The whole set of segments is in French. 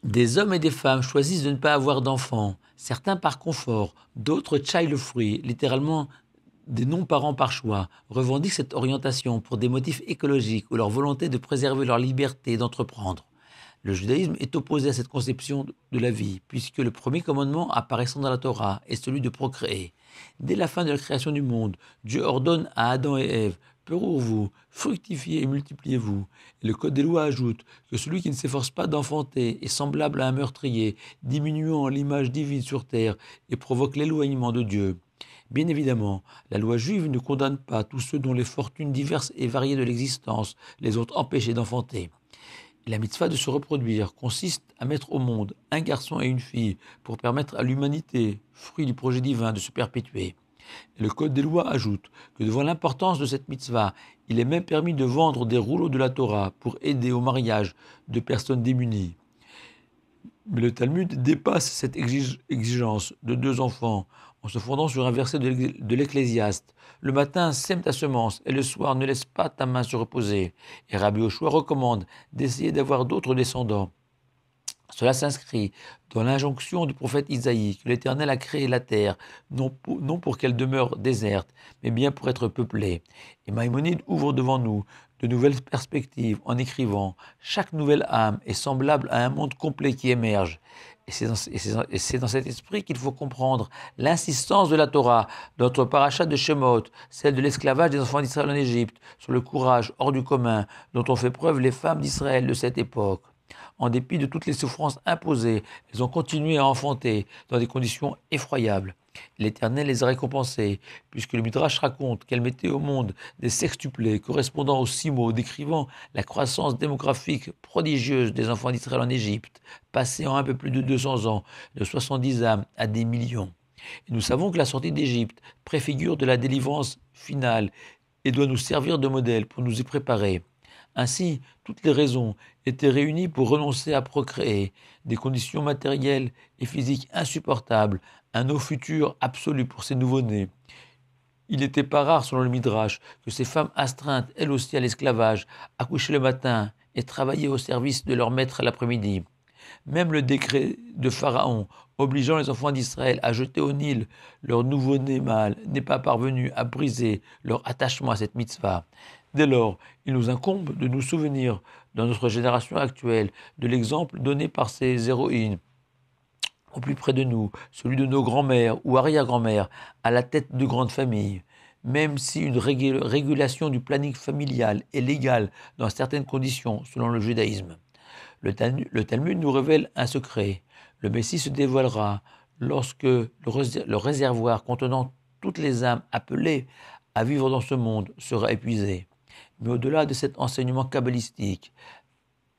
Des hommes et des femmes choisissent de ne pas avoir d'enfants, certains par confort, d'autres child-free, littéralement des non-parents par choix, revendiquent cette orientation pour des motifs écologiques ou leur volonté de préserver leur liberté d'entreprendre. Le judaïsme est opposé à cette conception de la vie, puisque le premier commandement apparaissant dans la Torah est celui de procréer. Dès la fin de la création du monde, Dieu ordonne à Adam et Ève: Peurez-vous, fructifiez et multipliez-vous. Et le Code des lois ajoute que celui qui ne s'efforce pas d'enfanter est semblable à un meurtrier, diminuant l'image divine sur terre et provoque l'éloignement de Dieu. Bien évidemment, la loi juive ne condamne pas tous ceux dont les fortunes diverses et variées de l'existence les ont empêchés d'enfanter. La mitzvah de se reproduire consiste à mettre au monde un garçon et une fille pour permettre à l'humanité, fruit du projet divin, de se perpétuer. Et le Code des lois ajoute que devant l'importance de cette mitzvah, il est même permis de vendre des rouleaux de la Torah pour aider au mariage de personnes démunies. Mais le Talmud dépasse cette exigence de deux enfants en se fondant sur un verset de l'Ecclésiaste. Le matin, sème ta semence et le soir, ne laisse pas ta main se reposer. Et Rabbi Yoshua recommande d'essayer d'avoir d'autres descendants. Cela s'inscrit dans l'injonction du prophète Isaïe que l'Éternel a créé la terre, non pour qu'elle demeure déserte, mais bien pour être peuplée. Et Maïmonide ouvre devant nous de nouvelles perspectives en écrivant: chaque nouvelle âme est semblable à un monde complet qui émerge. Et c'est dans cet esprit qu'il faut comprendre l'insistance de la Torah, notre paracha de Shemot, celle de l'esclavage des enfants d'Israël en Égypte, sur le courage hors du commun dont ont fait preuve les femmes d'Israël de cette époque. En dépit de toutes les souffrances imposées, elles ont continué à enfanter dans des conditions effroyables. L'Éternel les a récompensées, puisque le Midrash raconte qu'elles mettaient au monde des sextuplés correspondant aux 6 mots décrivant la croissance démographique prodigieuse des enfants d'Israël en Égypte, passée en un peu plus de 200 ans de 70 âmes à des millions. Et nous savons que la sortie d'Égypte préfigure de la délivrance finale et doit nous servir de modèle pour nous y préparer. Ainsi, toutes les raisons étaient réunies pour renoncer à procréer, des conditions matérielles et physiques insupportables, un eau futur absolu pour ces nouveau-nés. Il n'était pas rare, selon le Midrash, que ces femmes astreintes, elles aussi à l'esclavage, accouchaient le matin et travaillaient au service de leur maître l'après-midi. Même le décret de Pharaon obligeant les enfants d'Israël à jeter au Nil leur nouveau-né mâle n'est pas parvenu à briser leur attachement à cette mitzvah. Dès lors, il nous incombe de nous souvenir, dans notre génération actuelle, de l'exemple donné par ces héroïnes au plus près de nous, celui de nos grands-mères ou arrière-grand-mères, à la tête de grandes familles. Même si une régulation du planning familial est légale dans certaines conditions, selon le judaïsme. Le Talmud nous révèle un secret. Le Messie se dévoilera lorsque le réservoir contenant toutes les âmes appelées à vivre dans ce monde sera épuisé. Mais au-delà de cet enseignement kabbalistique,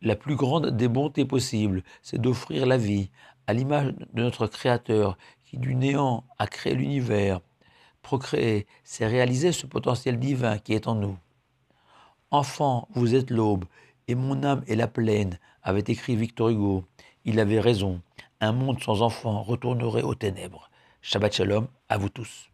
la plus grande des bontés possibles, c'est d'offrir la vie à l'image de notre Créateur qui du néant a créé l'univers. Procréer, c'est réaliser ce potentiel divin qui est en nous. Enfant, vous êtes l'aube, et mon âme est la plaine, avait écrit Victor Hugo. Il avait raison. Un monde sans enfants retournerait aux ténèbres. Shabbat shalom à vous tous.